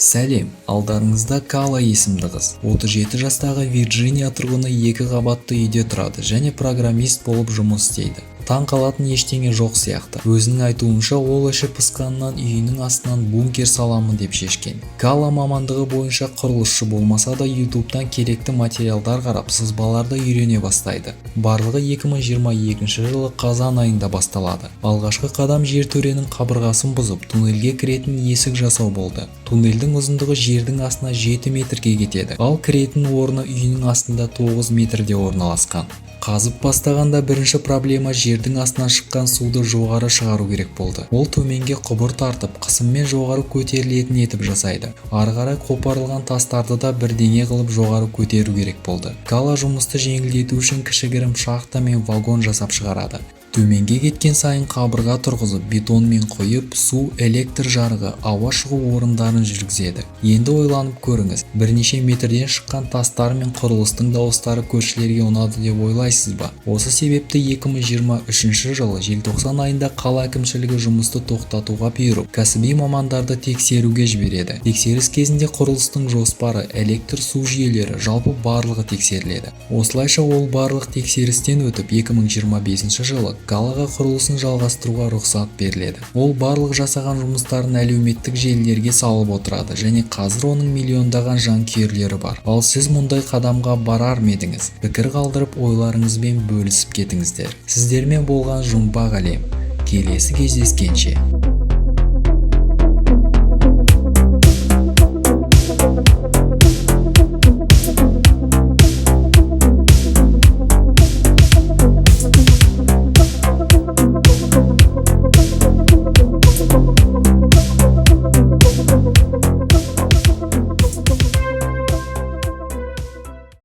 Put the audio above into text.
Сәлем, алдарыңызда Кала есімді қыз. 37 жастағы Вирджиния тұрғыны 2 қабатты үйде тұрады және программист болып жұмыс істейді. Таң қалатын ештеңе жоқ сияқты. Өзінің айтуынша, ол іші пысқанынан үйінің астынан бункер саламын деп шешкен. Кала мамандығы бойынша құрылысшы болмаса да YouTube'дан керекті материалдар қарап, сызбаларды үйрене бастайды. Барлығы 2022 жылы қазан айында басталады. Алғашқы қадам жертөренің қабырғасын бұзып, туннельге кіретін есік жасау болды. Туннельдің ұзындығы жердің астына 7 метрге кетеді, ал кіретін орны үйінің астында 9 метрде орналасқан. Қазып бастағанда бірінші проблема жердің астынан шыққан суды жоғары шығару керек болды. Ол төменге құбыр тартып, қысыммен жоғары көтерілетін етіп жасайды. Ары қарай қопарылған тастарды да бірдеңе қылып жоғары көтеру керек болды. Кала жұмысты жеңілдету үшін кішігірім шахта мен вагон жасап шығарады. Төменге кеткен сайын қабырға тұрғызып, бетонмен құйып, су, электр жарығы, ауа шығу орындарын жүргізеді. Енді ойланып көріңіз, бірнеше метрден шыққан тастар мен құрылыстың дауыстары көршілерге ұнады деп ойлайсыз ба? Осы себепті 2023 жылы желтоқсан айында қала әкімшілігі жұмысты тоқтатуға бұйырып, кәсіби мамандарды тексеруге жібереді. Тексеріс кезінде құрылыстың жоспары, электр су жүйелері, жалпы барлығы тексеріледі. Осылайша ол барлық тексерістен өтіп 2025 жылы Калаға құрылысын жалғастыруға рұқсат беріледі. Ол барлық жасаған жұмыстарын әлеуметтік желілерге салып отырады және қазір оның миллиондаған жанкүйерлері бар. Ал сіз мұндай қадамға барар ма едіңіз? Пікір қалдырып, ойларыңызбен бөлісіп кетіңіздер. Сіздермен болған жұмбақ әлем. Келесі кездескенше.